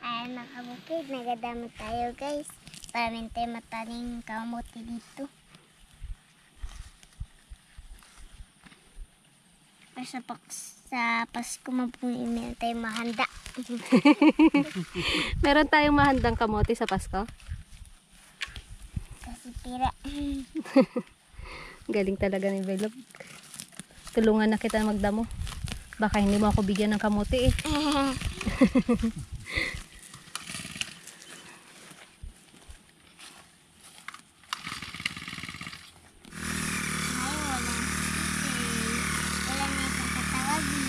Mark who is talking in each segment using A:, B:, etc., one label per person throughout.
A: Ayan mga kabukid, nagadamit tayo guys. Para rin tayo mataning kamote dito. Para sa Pasko mapunin tayo mahanda.
B: Meron tayong mahandang kamote sa Pasko.
A: Kasi tira.
B: Galing talaga ni Belog. Tulungan na kita magdamo. Baka hindi mo ako bigyan ng kamote eh.
A: Wala na isang katawagin.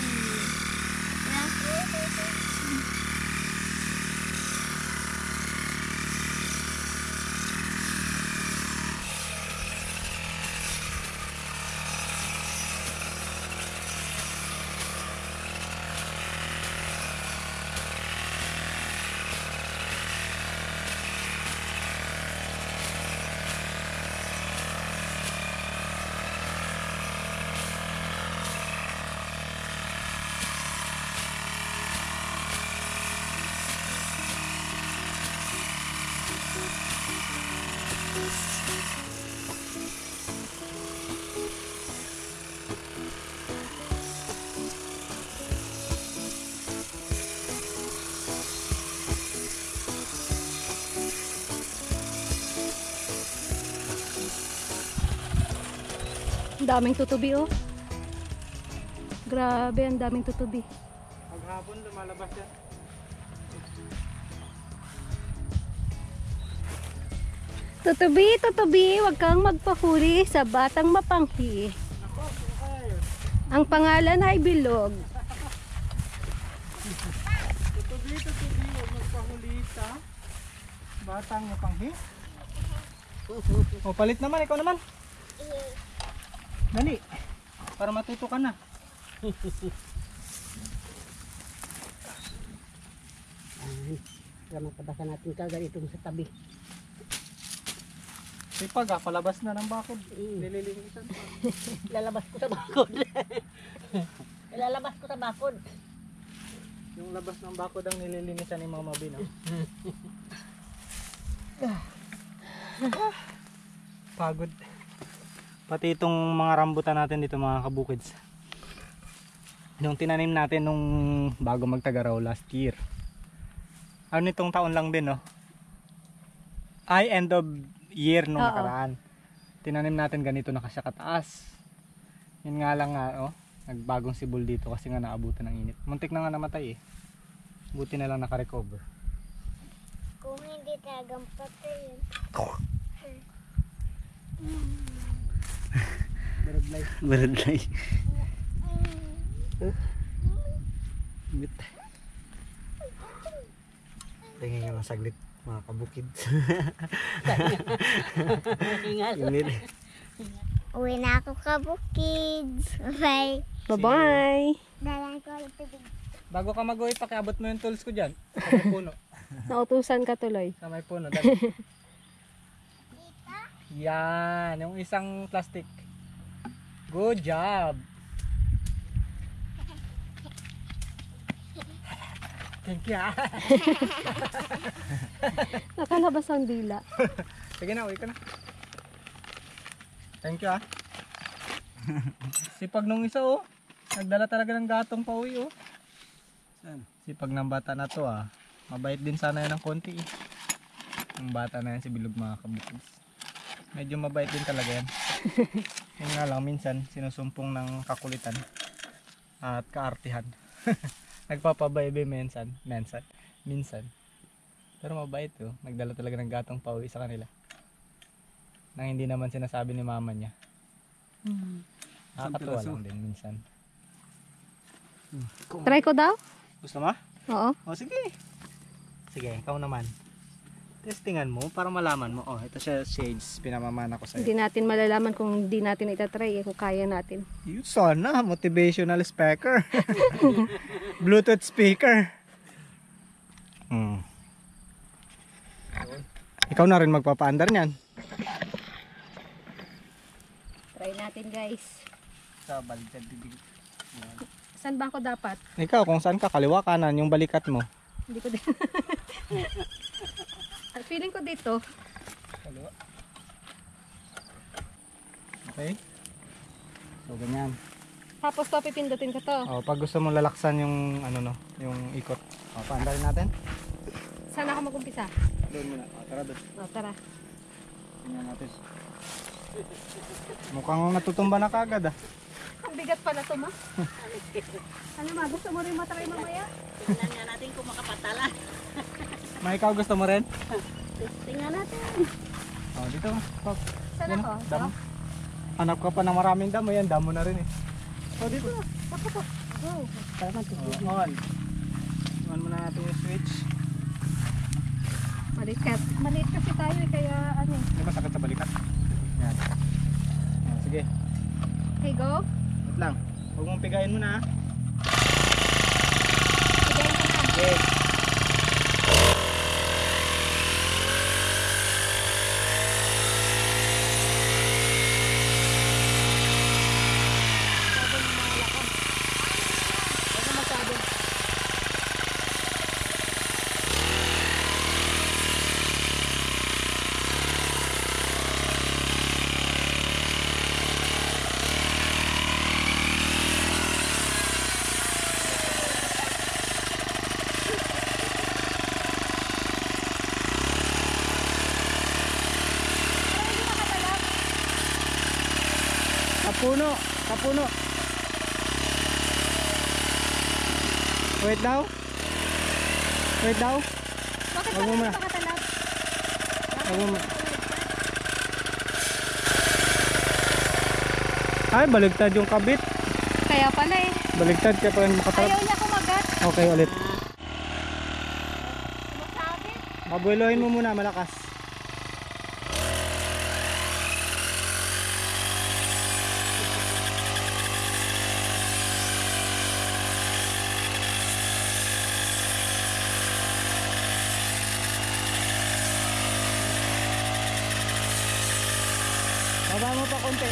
B: Daming tutubi oh. Grabe, ang daming tutubi.
C: Paghapon lumalabas yan.
B: Tutubi, tutubi, huwag kang magpahuli sa batang mapanghi. Ang pangalan ay Bilog.
C: Tutubi, huwag magpahuli sa batang mapanghi. O, palit naman, ikaw naman. Dali, para matuto ka na.
D: Para matabasa natin kagad itong sa tabi.
C: Sipag palabas na ng bakod. Nililinisan pa.
D: Lalabas ko sa bakod. Lalabas ko sa bakod.
C: Yung labas ng bakod ang nililinisan ni Mama Bin. Pagod. Pati itong mga rambutan natin dito mga kabukids. Yung tinanim natin nung bago magtagaraw last year. Ano nitong taon lang din no? Ay end of year nung nakaraan. Tinanim natin ganito na kasya kataas. Yun nga lang nga nagbagong sibol dito kasi nga naabutan ng init. Muntik na nga namatay eh. Buti na lang nakarecover.
A: Kung hindi talagang patay yun.
D: Berodlay.
C: Berodlay. Bit. Tingin nga saglit mga kabukid. Init.
A: Uwi na ako kabukids. Bye.
B: Bye-bye.
A: Dalang ko ulit tubig.
C: Bago ka mag-uwi, pakiabot mo yung tools ko dyan. Sa may puno.
B: Nautusan ka tuloy.
C: Sa may puno. Dali. Yan. Yung isang plastic. Good job. Thank you ah.
B: Nakalabas ang dila.
C: Sige na, uwi ka na. Thank you ah. Sipag nung isa oh. Nagdala talaga ng gatong pa uwi oh. Sipag ng bata na to ah. Mabait din sana yan ng konti eh. Yung bata na yan si Bilog mga kabukids. Medyo mabait din talaga yan. Yung nga lang minsan sinusumpong ng kakulitan at kaartihan. Nagpapabaybe minsan. Pero mabait oh. Nagdala talaga ng gatong pauwi sa kanila. Nang hindi naman sinasabi ni mama niya. Nakakatuwa lang din minsan.
B: Try ko daw?
C: Gusto mo?
B: Oo.
C: O sige. Sige, ikaw naman. Testingan mo para malaman mo. Oh, ito siya shades. Pinamamana ko sa'yo.
B: Hindi natin malalaman kung hindi natin itatry kung kaya natin.
C: Yun sana. Motivational speaker. Bluetooth speaker. Ikaw na rin magpapaandar niyan.
B: Try natin guys.
C: Sa baliktad bibig.
B: Saan ba ako dapat?
C: Ikaw, kung saan ka, kaliwa kanan, yung balikat mo.
B: Hindi ko din. Feeling ko dito.
C: Kaliwa. Okay. So ganyan.
B: Tapos to, pipindutin ko to.
C: Oh, pag gusto mo lalaksan yung ano no, yung ikot. Oh, paandarin natin.
B: Saan ako mag-umpisa?
C: Doon muna. Oh, tara doon.
B: O, tara.
C: Tingnan natin. Mukhang natutumba na kagad ah.
B: Ang bigat pala to, ma. Ano ma, gusto mo rin matry mamaya?
D: Tingnan nga natin kung makapatala.
C: Ma, ikaw gusto mo rin?
D: Tingnan natin.
C: Oh, dito ma. Pop.
B: Saan
C: Yan,
B: ako?
C: damo. Hanap ka pa ng maraming damo. Yan, damo na rin eh. Oh, dito.
B: Ako to. Go.
D: Tama,
C: Oh, on. On muna natin yung switch.
B: Maliit. Maliit kasi tayo eh, kaya ano.
C: Hindi masakit sa balikat. Yan. Oh, sige.
B: Okay, go.
C: Wait lang. Huwag mong pigayin muna ah.
B: Again,
C: Okay. Kapuno, kapuno. Wait daw. Wait daw.
B: Bakit
C: Wag mo
B: pala
C: muna.
B: makatalab?
C: Wag mo. Ay, baligtad yung kabit.
B: Kaya pala eh.
C: Baligtad kaya pala makatarap.
B: Ayaw niya kumagat.
C: Okay, ulit.
B: Masabi?
C: Mabuelohin mo muna malakas. Baba mo pa konti.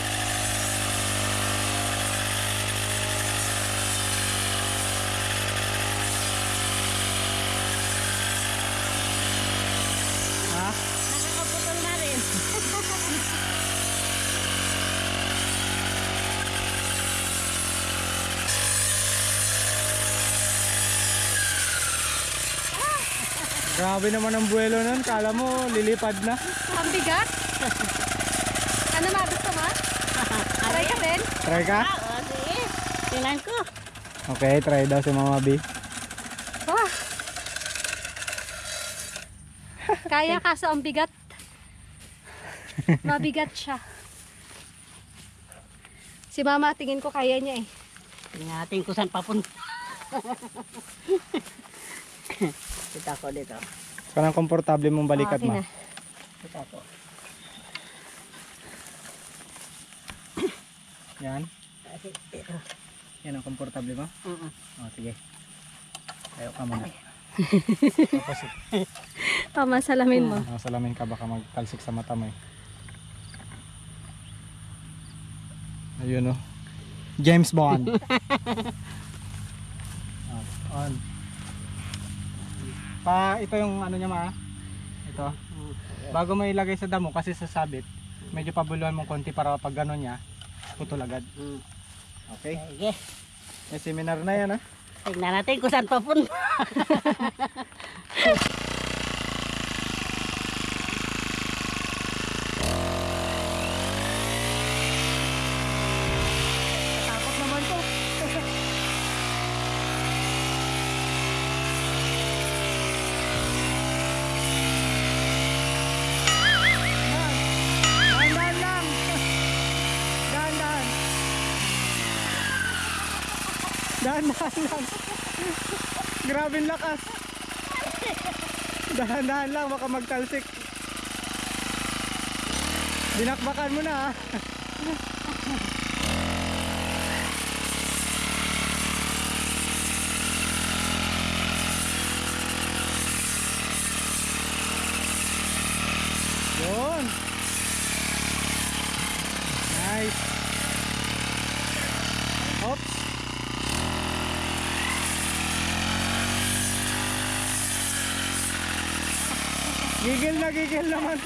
C: Ha?
D: Nakakaputol na rin.
C: Grabe naman ang buwelo nun. Kala mo lilipad na.
B: Ang bigat. Ano ma, gusto mo? Try ka din?
C: Try ka?
D: O, sige. Tingnan ko.
C: Okay, try daw si Mama B.
B: Ah. Kaya kaso ang bigat. Mabigat siya. Si mama tingin ko kaya niya eh.
D: Tingnan natin kung saan papunta. Kita ko dito.
C: Parang komportable mong balikat
B: Okay
C: ma.
B: na.
D: Kita ko.
C: Yan.
D: Dito.
C: Yan ang komportable mo. Oh, sige. Tayo ka muna. Tapos,
B: Tama, salamin mo.
C: salamin ka baka magtalsik sa mata mo eh. Ayun oh. James Bond. On. Ito yung ano niya ma. Ito. Bago mo ilagay sa damo kasi sasabit, medyo pabuluhan mong konti para pag gano'n niya, putol agad. Okay?
D: Sige.
C: May seminar na yan ha.
D: Tingnan natin kung saan papunta.
B: Takot naman to.
C: Dahan-dahan lang. Dahan-dahan. Dahan-dahan lang. Grabe ang lakas. Dahan-dahan lang baka magtalsik. Dinakbakan mo na ha. Yun. Nice. Oops. Gigil naman.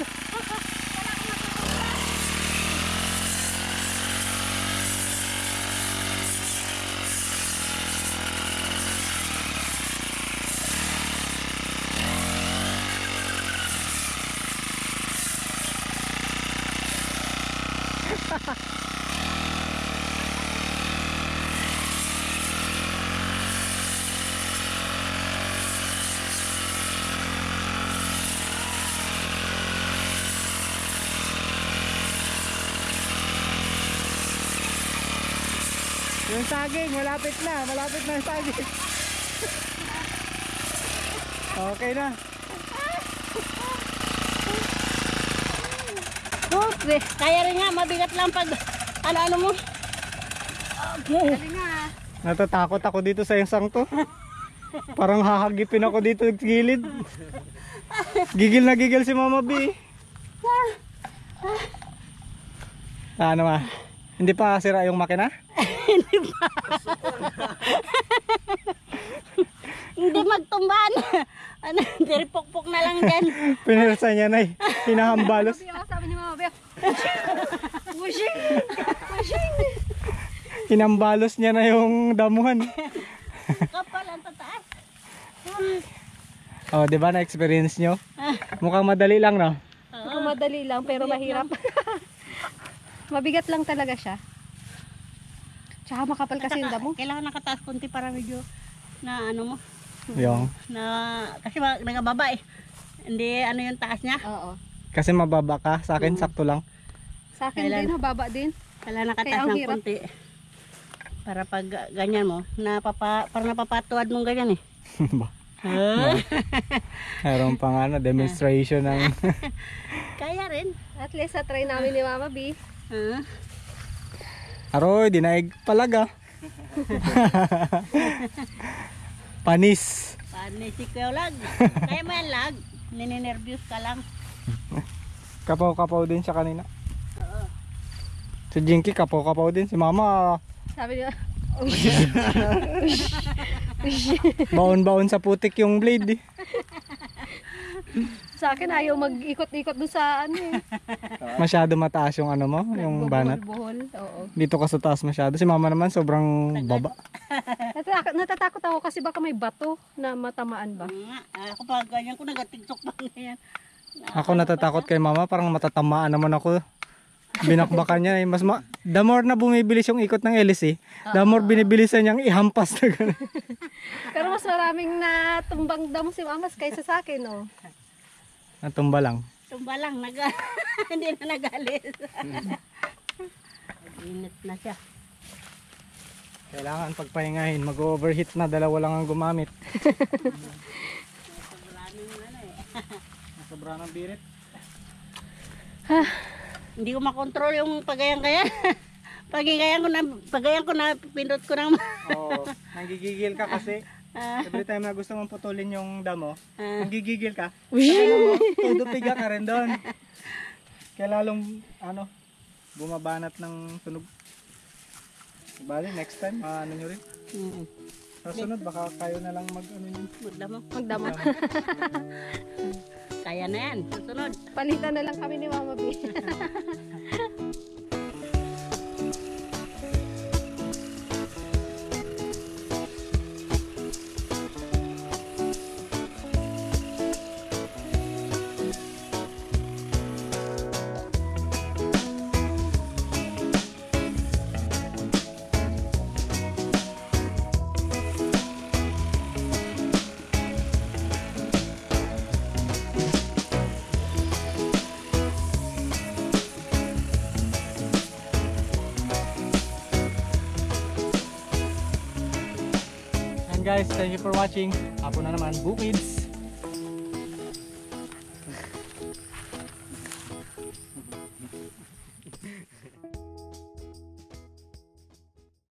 C: Yung saging, malapit na yung saging. Okay na.
D: Oh, kaya rin nga, mabigat lang pag ano mo. Okay.
C: Natatakot ako dito sa isang to. Parang hahagipin ako dito sa gilid. Gigil na gigil si Mama B. Ano ma? Hindi pa sira yung makina?
D: Hindi magtumban. Ano, diripok-pok na lang dyan.
C: Pinirsa niya na hinahambalos.
B: Sabi ni Mama Bea. Pushing!
C: Hinambalos niya na yung damuhan.
D: Kapal ang tataas.
C: Oh, di ba na-experience nyo? Mukhang madali lang, no?
B: Kung madali lang pero mahirap. Mabigat lang talaga siya. Tsaka makapal kasi yung damo.
D: Kailangan nakataas konti para medyo na ano mo.
C: Yung.
D: Na, kasi nagababa eh. Hindi ano yung taas niya.
B: Oo.
C: Kasi mababa ka, sa akin sakto lang.
B: Sa akin din, mababa din.
D: Kailangan
B: Kaya
D: nakataas
B: ang
D: ng
B: hirap.
D: konti. Para pag ganyan mo, parang napapatuwad mong ganyan eh.
C: Meron pang demonstration ng...
D: Kaya rin.
B: At least try namin ni Mama B.
C: Aroy, dinaig palaga. Panis.
D: Panisik ko yung lag. Kaya mo yan lag. Nininervyos ka lang.
C: Kapaw-kapaw din siya kanina. Si Jinky kapaw-kapaw din. Si Mama
B: Sabi niya,
C: baon-baon sa putik yung blade.
B: sa akin ayaw mag-ikot-ikot doon sa ano eh.
C: Masyado mataas yung ano mo, yung banat.
B: Buhol-buhol. Oo.
C: Dito ka sa taas masyado. Si Mama naman sobrang baba.
B: Natatakot ako kasi baka may bato na matamaan ba.
D: Ako pa ganyan ko nagatigtok pa ganyan.
C: Ako natatakot kay Mama, parang matatamaan naman ako. Binakbakan niya. The more na bumibilis yung ikot ng LC, the more binibilisan niyang ihampas na gano'n.
B: Pero mas maraming natumbang damo si Mama kaysa sa akin, oh.
C: Natumba lang.
D: Tumba lang, hindi na nagalis. Init na siya.
C: Kailangan pagpahingahin. Mag-overheat na, dalawa lang ang gumamit. Sobra ng birit.
D: Hindi ko makontrol yung pagayang-gaya. Pagayan ko na, pindot ko ng...
C: Oo, nanggigigil ka kasi. Every time na gusto mong putulin yung damo, nanggigigil ka. Tudupiga ka rin doon. Kaya lalong, bumabanat ng tunog. Bali, next time, ano nyo rin. Sa sunod, baka kayo na lang
B: Magdamo.
D: Kaya na yan, susunod.
B: Palitan na lang kami ni Mama B.
C: And guys, thank you for watching. Ako na naman, Bukids.